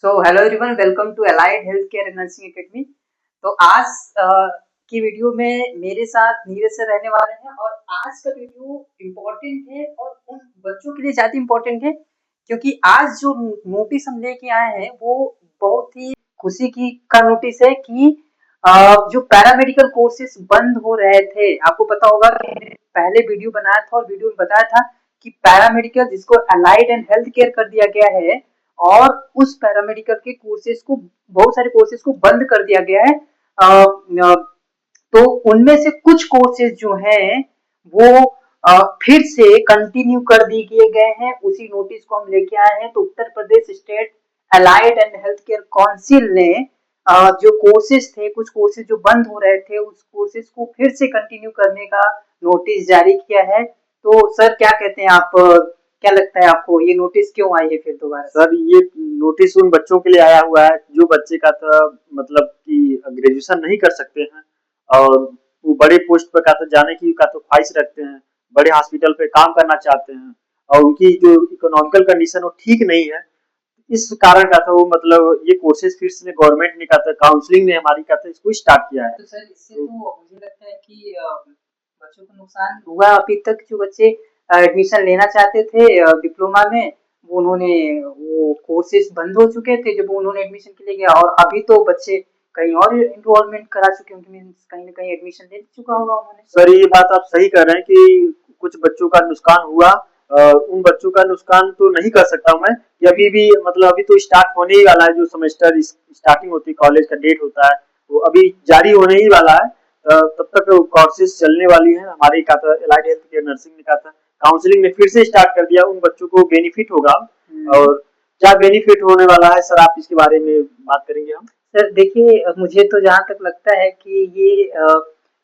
So hello everyone, welcome to allied health care and nursing academy. तो आज की video में मेरे साथ नीरज सर रहने वाले हैं और आज का वीडियो इम्पोर्टेंट है और उन बच्चों के लिए ज़्यादा इम्पोर्टेंट है क्योंकि आज जो नोटिस हम लेके आए हैं वो बहुत ही खुशी की का नोटिस है कि जो पैरामेडिकल कोर्सेज बंद हो रहे थे। आपको पता होगा कि मैंने पहले वीडियो बनाया था और वीडियो में बताया था कि पैरामेडिकल जिसको अलाइड एंड हेल्थ केयर कर दिया गया है और उस पैरामेडिकल के कोर्सेज को बहुत सारे कोर्सेज को बंद कर दिया गया है। तो उनमें से कुछ कोर्सेज जो हैं वो फिर से कंटिन्यू कर दिए गए हैं। उसी नोटिस को हम लेके आए हैं। तो Uttar Pradesh state allied and health care council ने जो कोर्सेज थे, कुछ कोर्सेज जो बंद हो रहे थे, उस कोर्सेज को फिर से कंटिन्यू करने का नोटिस जारी किया है। तो सर क्या कहते हैं आप, क्या लगता है आपको ये नोटिस क्यों आई है फिर दोबारा? सर ये नोटिस उन बच्चों के लिए आया हुआ है जो बच्चे का था मतलब कि ग्रेजुएशन नहीं कर सकते हैं और वो बड़े पोस्ट पर का तो जाने की का तो ख्वाहिश रखते हैं, बड़े हॉस्पिटल पे काम करना चाहते हैं और उनकी जो इकोनॉमिकल कंडीशन वो ठीक नहीं है। इस कारण का था वो मतलब ये कोर्सेज फिर से गवर्नमेंट ने कहा था, काउंसलिंग ने हमारी कहा था इसको स्टार्ट किया है। तो सर इससे तो मुझे लगता है कि बच्चों को नुकसान हुआ। अभी तक जो बच्चे एडमिशन लेना चाहते थे डिप्लोमा में, वो उन्होंने वो कोर्सेज बंद हो चुके थे जब उन्होंने एडमिशन के लिए गया, और अभी तो बच्चे कहीं और इनरोलमेंट करा चुके होंगे, मींस कहीं ना कहीं एडमिशन ले चुका होगा उन्होंने। सर ये बात आप सही कर रहे हैं कि कुछ बच्चों का नुकसान हुआ। उन बच्चों का नुकसान तो नहीं कर सकता मैं कि अभी भी मतलब अभी तो स्टार्ट होने ही वाला है, जो सेमेस्टर स्टार्टिंग होती है, कॉलेज का डेट होता है वो अभी जारी होने ही वाला है। तब तक कोर्सेज चलने वाली है। हमारे कहा था एलाइड हेल्थ केयर नर्सिंग ने कहा था, काउंसलिंग ने फिर से स्टार्ट कर दिया, उन बच्चों को बेनिफिट होगा। और क्या बेनिफिट होने वाला है सर, आप इसके बारे में बात करेंगे हम? सर देखिए, मुझे तो जहाँ तक लगता है कि ये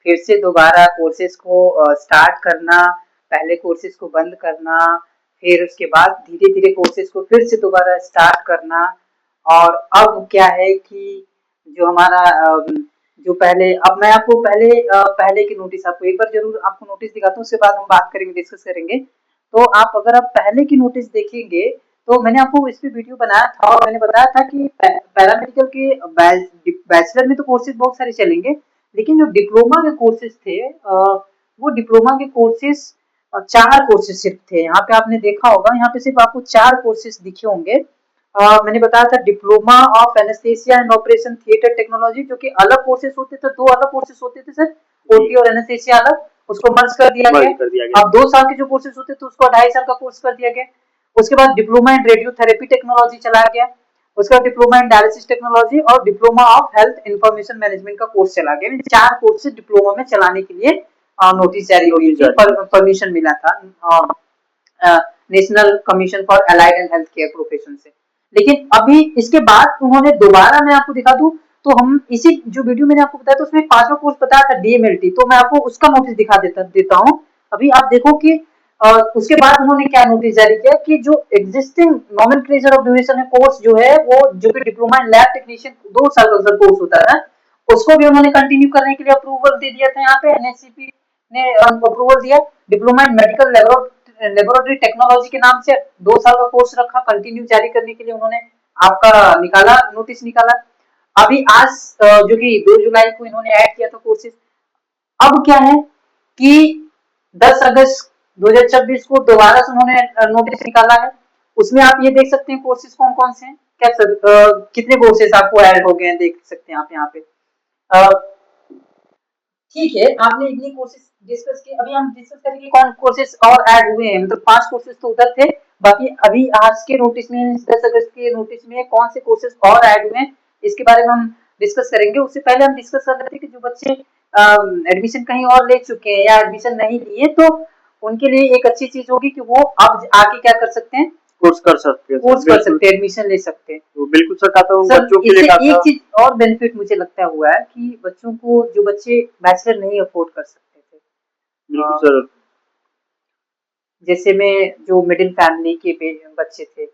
फिर से दोबारा कोर्सेज को स्टार्ट करना, पहले कोर्सेज को बंद करना, फिर उसके बाद धीरे धीरे कोर्सेज को फिर से दोबारा स्टार्ट करना। और अब क्या है कि जो हमारा जो पहले, अब मैं आपको पहले की नोटिस आपको एक बार जरूर आपको नोटिस दिखाता हूँ, उसके बाद हम बात करेंगे, डिस्कस करेंगे। तो आप अगर आप पहले की नोटिस देखेंगे तो मैंने आपको इस पे वीडियो बनाया था और मैंने बताया था कि पैरामेडिकल के बैचलर में तो कोर्सेज बहुत सारे चलेंगे, लेकिन जो डिप्लोमा के कोर्सेज थे वो डिप्लोमा के कोर्सेज 4 कोर्सेज सिर्फ थे। यहाँ पे आपने देखा होगा, यहाँ पे सिर्फ आपको 4 कोर्सेज दिखे होंगे। मैंने बताया था diploma of anaesthesia and operation theatre technology, जो कि अलग कोर्सेज होते थे, 2 अलग कोर्सेज होते थे सर, ओटी और एनेस्थेसिया अलग, उसको मर्ज कर दिया गया। अब 2 साल के जो कोर्सेज होते थे उसको 2.5 साल का कोर्स कर दिया गया। उसके बाद डिप्लोमा इन रेडियोथेरेपी टेक्नोलॉजी चलाया गया। उसके बाद डिप्लोमा इन डायलिसिस टेक्नोलॉजी और diploma of health information management का कोर्स चला गया। 4 कोर्सेज डिप्लोमा में चलाने के लिए नोटिस जारी हुई थी, परमिशन मिला था national commission for allied and health care profession से। लेकिन अभी इसके बाद उन्होंने दोबारा, मैं आपको दिखा दूं तो हम इसी जो वीडियो मैंने आपको बताया तो उसमें 5वां कोर्स बताया था डीएमएलटी, तो मैं आपको उसका नोटिस दिखा देता हूँ। अभी आप देखो कि उसके बाद उन्होंने क्या नोटिस जारी किया कि जो एग्जिस्टिंग नोमेनक्लेचर ऑफ ड्यूरेशन है कोर्स जो है, वो जो कि डिप्लोमा इन लैब टेक्नीशियन 2 साल का कोर्स होता है, उसको भी उन्होंने कंटिन्यू करने के लिए अप्रूवल दे दिया था। यहाँ पे एनएससीपी ने अप्रूवल दिया। Diploma in medical laboratory technology के नाम से 2 साल का कोर्स रखा, कंटिन्यू जारी करने के लिए उन्होंने आपका निकाला, नोटिस निकाला। अभी आज जो कि 2 जुलाई को इन्होंने ऐड किया था कोर्सेज। अब क्या है कि 10 अगस्त 2026 को दोबारा से उन्होंने नोटिस निकाला है। उसमें आप ये देख सकते हैं कोर्सेज कौन कौन से हैं, क्या सर कितने कोर्सेज आपको ऐड हो गए हैं, देख सकते हैं आप यहाँ पे। ठीक है, आपने इतने कोर्सेज डिस्कस किए, अभी हम डिस्कस करेंगे कौन कोर्सेज और ऐड हुए हैं। मतलब 5 कोर्सेज तो उधर थे, बाकी अभी आज के नोटिस में 10 अगस्त के नोटिस में कौन से कोर्सेज और ऐड हुए हैं इसके बारे में हम डिस्कस करेंगे। उससे पहले हम डिस्कस कर रहे थे कि जो बच्चे एडमिशन कहीं और ले चुके हैं या एडमिशन नहीं लिए, तो उनके लिए एक अच्छी चीज होगी कि वो अब आके क्या कर सकते हैं, कोर्स कर सकते हैं, एडमिशन ले सकते हैं। तो बिल्कुल सर कहता हूँ बच्चों के लिए एक चीज और बेनिफिट मुझे लगता हुआ है कि बच्चों को, जो बच्चे बैचलर नहीं अफोर्ड कर सकते थे, बिल्कुल सर, जैसे में जो मिडिल फैमिली के बच्चे थे,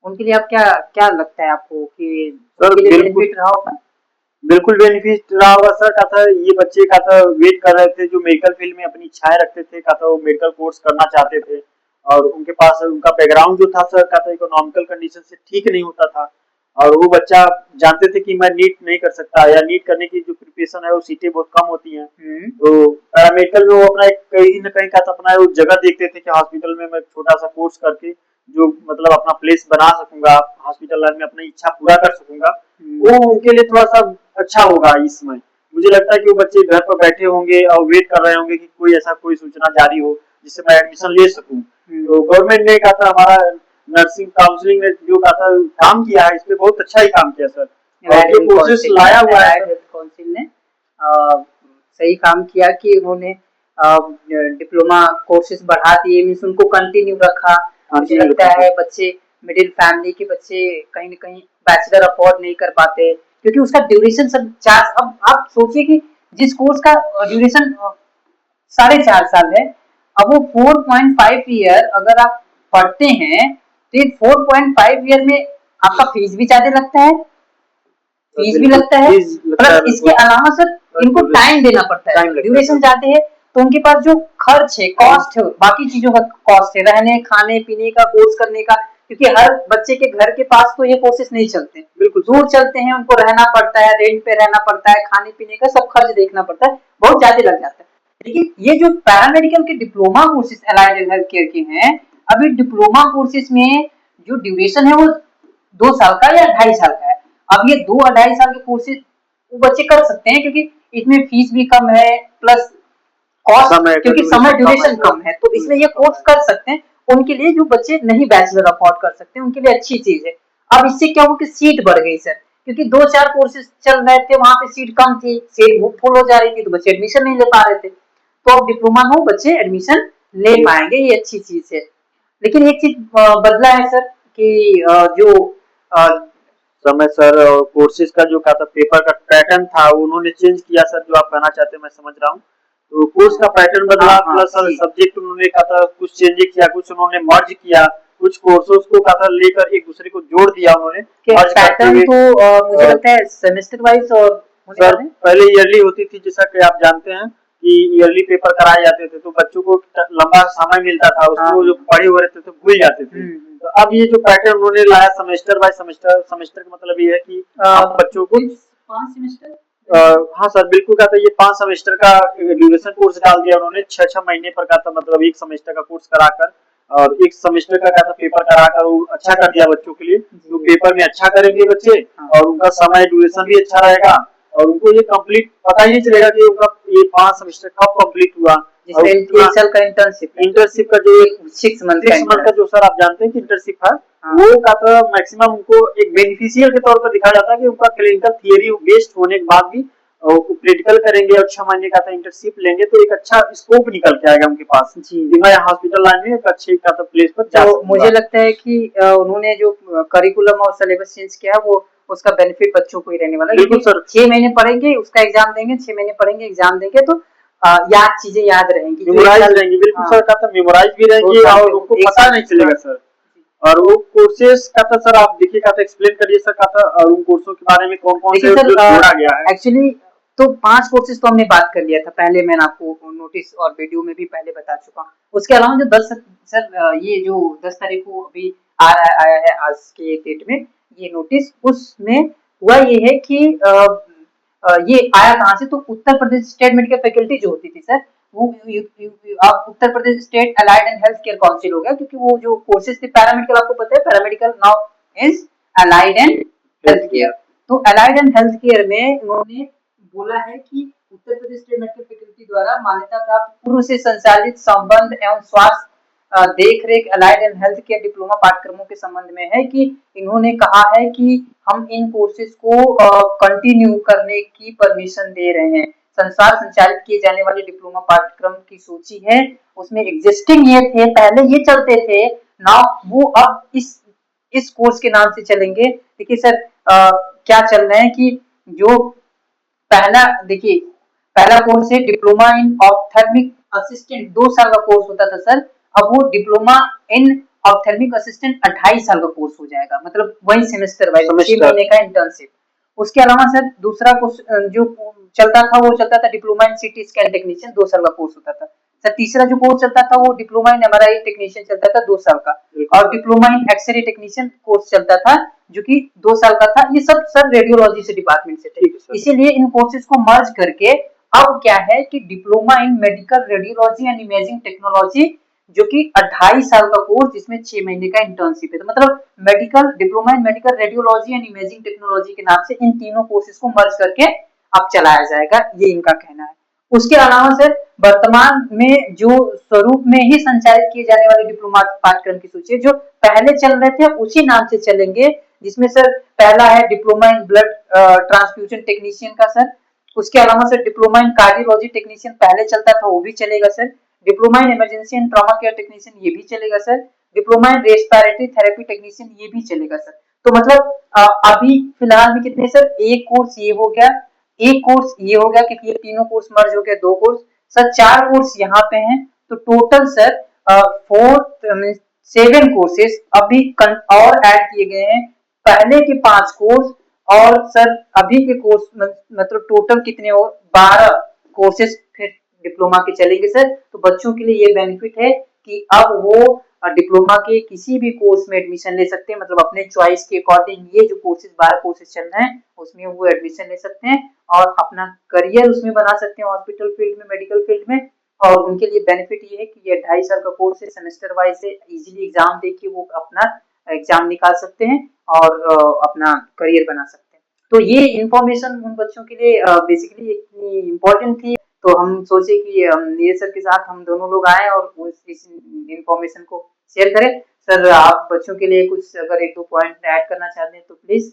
उनके लिए आप क्या क्या लगता है आपको कि सर बेनिफिट रहा होगा? बिल्कुल बेनिफिट रहा होगा सर। कहा था ये बच्चे का था वेट कर रहे थे, जो मेडिकल फील्ड में अपनी इच्छाएं रखते थे, कहा था वो मेडिकल कोर्स करना चाहते थे और उनके पास उनका बैकग्राउंड जो था सर, कहा था इकोनॉमिकल कंडीशन से ठीक नहीं होता था, और वो बच्चा जानते थे कि मैं नीट नहीं कर सकता, या नीट करने की जो प्रिपरेशन है वो सीटें बहुत कम होती हैं, तो पैरामेडिकल में वो अपना एक कहीं न कहीं का अपना वो जगह देखते थे कि हॉस्पिटल में मैं छोटा सा कोर्स करके जो मतलब अपना प्लेस बना सकूंगा, हॉस्पिटल लाइन में अपनी इच्छा पूरा कर सकूंगा, वो उनके लिए थोड़ा सा अच्छा होगा इस समय। मुझे लगता है कि वो बच्चे घर पर बैठे होंगे और वेट कर रहे होंगे कि कोई ऐसा कोई सूचना जारी हो जिससे मैं एडमिशन ले सकूं। तो गवर्नमेंट ने कहा था, हमारा नर्सिंग काउंसलिंग ने जो कहा था काम किया है, इस पे बहुत अच्छा ही काम किया सर, और जो कोर्सेस लाया हुआ है हेल्थ काउंसिल ने सही काम किया कि उन्होंने डिप्लोमा कोर्सेज बढ़ा दिए, मीन्स उनको कंटिन्यू रखा। मुझे लगता है बच्चे मिडिल फैमिली के बच्चे कहीं न कहीं बैचलर अफोर्ड नहीं कर पाते, क्योंकि उसका ड्यूरेशन सब चार, अब आप सोचिए कि जिस कोर्स का ड्यूरेशन 4.5 साल है, अब वो 4.5 ईयर अगर आप पढ़ते हैं तो ये 4.5 ईयर में आपका फीस भी ज्यादा लगता है, फीस भी लगता है, प्लस इसके अलावा सर इनको टाइम देना पड़ता है, ड्यूरेशन जाते हैं तो उनके पास जो खर्च है, कॉस्ट है, बाकी चीजों का कॉस्ट है, रहने खाने पीने का, कोर्स करने का, क्योंकि हर बच्चे के घर के पास तो ये कोर्सेज नहीं चलते, बिल्कुल दूर चलते हैं, उनको रहना पड़ता है, रेंट पे रहना पड़ता है, खाने पीने का सब खर्च देखना पड़ता है, बहुत ज्यादा लग जाता है। लेकिन ये जो पैरामेडिकल के diploma courses allied health care के हैं, अभी डिप्लोमा कोर्सेज में जो ड्यूरेशन है वो 2 साल का या 2.5 साल का है। अब ये 2-2.5 साल के कोर्सेज वो बच्चे कर सकते हैं, क्योंकि इसमें फीस भी कम है, प्लस कॉस्ट, क्योंकि समय ड्यूरेशन कम है, तो इसलिए ये कोर्स कर सकते हैं। उनके लिए जो बच्चे नहीं बैचलर अफोर्ड कर सकते, उनके लिए अच्छी चीज है। अब इससे क्या हो कि सीट बढ़ गई सर, क्योंकि 2-4 कोर्सेज चल रहे थे, वहां पे सीट कम थी, सीट फुल हो जा रही थी, तो बच्चे एडमिशन नहीं ले पा रहे थे। तो अब डिप्लोमा में बच्चे एडमिशन ले पाएंगे, ये अच्छी चीज है। लेकिन एक चीज बदला है सर कि जो समय सर कोर्सेज का जो था पेपर का पैटर्न था उन्होंने चेंज किया सर, जो आप कहना चाहते हैं मैं समझ रहा हूँ। तो कोर्स का पैटर्न बदला, प्लस सब्जेक्ट उन्होंने कहा था कुछ चेंज किया, कुछ उन्होंने मर्ज किया, कुछ कोर्सेज को कहा था लेकर एक दूसरे को जोड़ दिया उन्होंने। पैटर्न तो मुझे लगता है सेमेस्टर वाइज और सर पहले ईयरली होती थी, जैसा कि आप जानते हैं कि ईयरली पेपर कराए जाते थे, तो बच्चों को लंबा समय मिलता था, उसको जो पढ़े हुए रहते थे भूल जाते थे। तो अब ये जो पैटर्न उन्होंने लाया सेमेस्टर बाय सेमेस्टर, सेमेस्टर का मतलब ये है कि बच्चों को 5 सेमेस्टर, हाँ सर बिल्कुल कहा था, ये 5 सेमेस्टर का ड्यूरेशन कोर्स डाल दिया उन्होंने, 6-6 महीने पर का था, मतलब एक सेमेस्टर का कोर्स कराकर और एक सेमेस्टर का था पेपर कराकर वो अच्छा कर दिया बच्चों के लिए। तो पेपर में अच्छा करेंगे बच्चे और उनका समय ड्यूरेशन भी अच्छा रहेगा, और उनको ये कंप्लीट पता ही नहीं चलेगा कि उनका ये 5 सेमेस्टर कब कंप्लीट हुआ। जिसमें 1 साल का इंटर्नशिप का जो 6 मंथ का जो सर आप जानते हैं कि इंटर्नशिप है, वो का तो मैक्सिमम उनको एक बेनिफिशियल के तौर पर दिखाया जाता है कि उनका क्लिनिकल थियरी बेस्ड होने के बाद भी प्रैक्टिकल करेंगे और 6 महीने का इंटर्नशिप लेंगे, तो एक अच्छा स्कोप निकल के आएगा उनके पास जी, मैं हॉस्पिटल लाइन में एक अच्छे का प्लेस पर जा सकूंगा। मुझे लगता है कि उन्होंने जो करिकुलम और सिलेबस चेंज किया वो उसका बेनिफिट बच्चों को ही रहने वाला है। बिल्कुल सर, 6 महीने पढ़ेंगे, उसका एग्जाम देंगे, 6 महीने पढ़ेंगे, एग्जाम देंगे, तो याद चीजें याद रहेंगी, मेमोराइज रहेंगी। बिल्कुल सर, का मेमोराइज भी रहेंगी और उनको पता नहीं चलेगा सर। और वो कोर्सेज का था सर, आप देखिए का एक्सप्लेन करिए सर का था, और उन कोर्सों के बारे में कौन-कौन से जोड़ा गया है। एक्चुअली तो 5 कोर्सेज तो हमने बात कर लिया था पहले, मैंने आपको नोटिस और वीडियो में भी पहले बता चुका हूँ। उसके अलावा जो 10 सर ये जो 10 तारीख को अभी आया है आज के डेट में ये नोटिस, उसमें हुआ ये है कि ये आया कहाँ से, तो Uttar Pradesh state medical faculty जो होती थी सर, वो आप Uttar Pradesh state allied and health care council हो गया, क्योंकि वो जो कोर्सेज थे पैरामेडिकल, आपको पता है paramedical now is allied and health care. तो अलाइड एंड हेल्थ केयर में उन्होंने बोला है कि उत्तर प्रदेश स्टेट मेडिकल फैकल्टी द्वारा मान्यता प्राप्त पूर्व से संचालित संबंध एवं स्वास्थ्य देख रेख allied and health care diploma पाठ्यक्रमों के संबंध में है कि इन्होंने कहा है कि हम इन कोर्सेज को कंटिन्यू करने की परमिशन दे रहे हैं। संसार संचालित किए जाने वाले डिप्लोमा पाठ्यक्रम की सूची है, उसमें एग्जिस्टिंग ये थे, पहले ये चलते थे, नाउ वो अब इस कोर्स के नाम से चलेंगे। देखिए सर क्या चल रहे हैं कि जो पहला, देखिए पहला कोर्स है डिप्लोमा इन ऑप्थेल्मिक असिस्टेंट, 2 साल का कोर्स होता था सर, अब वो डिप्लोमा इन ऑप्थेल्मिक असिस्टेंट 2.5 साल का कोर्स हो जाएगा, मतलब वही सेमेस्टर वाइज 6 महीने का इंटर्नशिप। उसके अलावा सर दूसरा कोर्स जो चलता था वो चलता था diploma in CT scan technician, 2 साल का कोर्स होता था सर। तीसरा जो कोर्स चलता था वो डिप्लोमा इन एमआरआई टेक्नीशियन चलता था 2 साल का, और diploma in x-ray technician course चलता था जो कि 2 साल का था। ये सब सर रेडियोलॉजी से डिपार्टमेंट से थे, इसीलिए इन कोर्सेज को मर्ज करके अब क्या है कि diploma in medical radiology and imaging technology, जो कि 2.5 साल का कोर्स जिसमें 6 महीने का इंटर्नशिप है। तो मतलब medical diploma in medical radiology and imaging technology के नाम से इन तीनों कोर्सेज को मर्ज करके अब चलाया जाएगा, ये इनका कहना है। उसके अलावा सर वर्तमान में जो स्वरूप में ही संचालित किए जाने वाले डिप्लोमा पाठ्यक्रम की सूची है, जो पहले चल रहे थे उसी नाम से चलेंगे, जिसमें सर पहला है diploma in blood transfusion technician का सर। उसके अलावा sir diploma in cardiology technician पहले चलता था, वो भी चलेगा sir. Diploma in emergency and trauma care technician ये भी चलेगा sir. Diploma in respiratory therapy technician ये भी चलेगा सर। तो मतलब अभी फिलहाल में कितने सर, एक कोर्स ये हो गया, एक कोर्स ये हो गया, क्योंकि ये तीनों कोर्स मर्ज हो गया, 2 कोर्स सर, 4 कोर्स यहाँ पे हैं। तो टोटल सर 7 कोर्सेज अभी और ऐड किए गए हैं, पहले के 5 कोर्स और सर अभी के कोर्स मतलब टोटल कितने हो, 12 कोर्सेज फिर डिप्लोमा के चलेंगे सर। तो बच्चों के लिए ये बेनिफिट है कि अब वो डिप्लोमा के किसी भी कोर्स में एडमिशन ले सकते हैं, मतलब अपने चॉइस के अकॉर्डिंग ये जो कोर्सेज 12 कोर्सेज चल रहे हैं उसमें वो एडमिशन ले सकते हैं और अपना करियर उसमें बना सकते हैं, हॉस्पिटल फील्ड में, मेडिकल फील्ड में। और उनके लिए बेनिफिट ये है कि ये 2.5 साल का कोर्स है, सेमेस्टर वाइज से इजीली एग्जाम देके वो अपना एग्जाम निकाल सकते हैं और अपना करियर बना सकते हैं। तो ये इन्फॉर्मेशन उन बच्चों के लिए बेसिकली इतनी इम्पोर्टेंट थी, तो हम सोचे कि नीरज सर के साथ हम दोनों लोग आए और इस इन्फॉर्मेशन को शेयर करें। सर आप बच्चों के लिए कुछ अगर 1-2 पॉइंट ऐड करना चाहते हैं तो please.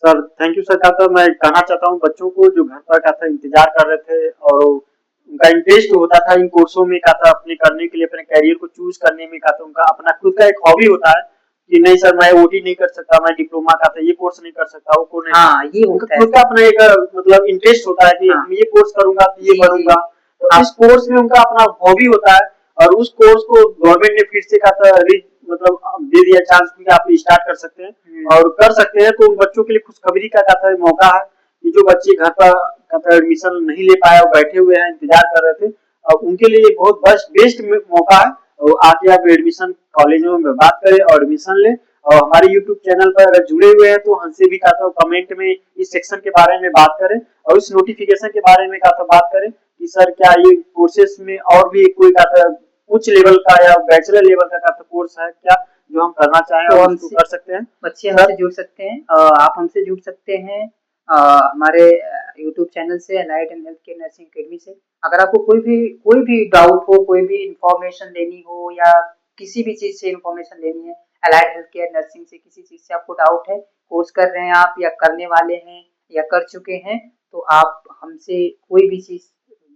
Sir thank you sir. का मैं कहना चाहता हूँ बच्चों को जो घर पर का इंतजार कर रहे थे और उनका इंटरेस्ट होता था इन कोर्सों में, का था अपने करने के लिए, अपने करियर को चूज करने में, का था उनका अपना खुद का एक हॉबी होता है कि नहीं सर मैं ओटी नहीं कर सकता, मैं डिप्लोमा का था ये कोर्स नहीं कर सकता, वो कोर्स हाँ, ये उनका खुद का अपना एक मतलब इंटरेस्ट होता है कि हम ये कोर्स करूंगा तो ये करूंगा। तो इस कोर्स में उनका अपना हॉबी होता है और उस कोर्स को गवर्नमेंट ने फिर से कहा मतलब दे दिया चांस कि आप स्टार्ट कर सकते हैं और कर सकते हैं। तो उन बच्चों के लिए खुशखबरी का कहता है मौका है कि जो बच्चे घर पर कहता एडमिशन नहीं ले पाए और बैठे हुए हैं इंतजार कर रहे थे, और उनके लिए बहुत बेस्ट मौका है। और आके आप एडमिशन कॉलेज में बात करें और एडमिशन लें। और हमारे यूट्यूब चैनल पर अगर जुड़े हुए हैं तो हमसे भी कहता हूँ कमेंट में इस सेक्शन के बारे में बात करें और इस नोटिफिकेशन के बारे में कहता बात करें कि सर क्या ये कोर्सेस में और भी कोई कहता उच्च लेवल का या बैचलर लेवल का कोर्स है क्या जो हम करना चाहें तो हम कर सकते हैं। बच्चे हमसे जुड़ सकते हैं, आप हमसे जुड़ सकते हैं हमारे यूट्यूब चैनल से, allied and health care nursing academy से। अगर आपको कोई भी डाउट हो, कोई भी इंफॉर्मेशन लेनी हो या किसी भी चीज से इंफॉर्मेशन लेनी है, अलाइड हेल्थ केयर नर्सिंग से किसी चीज से आपको डाउट है, कोर्स कर रहे हैं आप या करने वाले हैं या कर चुके हैं, तो आप हमसे कोई भी चीज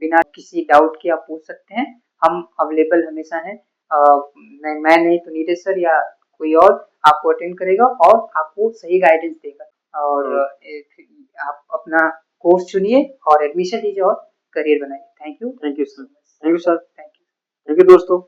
बिना किसी डाउट के आप पूछ सकते हैं, हम अवेलेबल हमेशा हैं। मैं नहीं तो नीरज सर या कोई और आपको अटेंड करेगा और आपको सही गाइडेंस देगा और आप अपना कोर्स चुनिए और एडमिशन लीजिए और करियर बनाइए। Thank you sir. Thank you sir. Thank you thank you दोस्तों।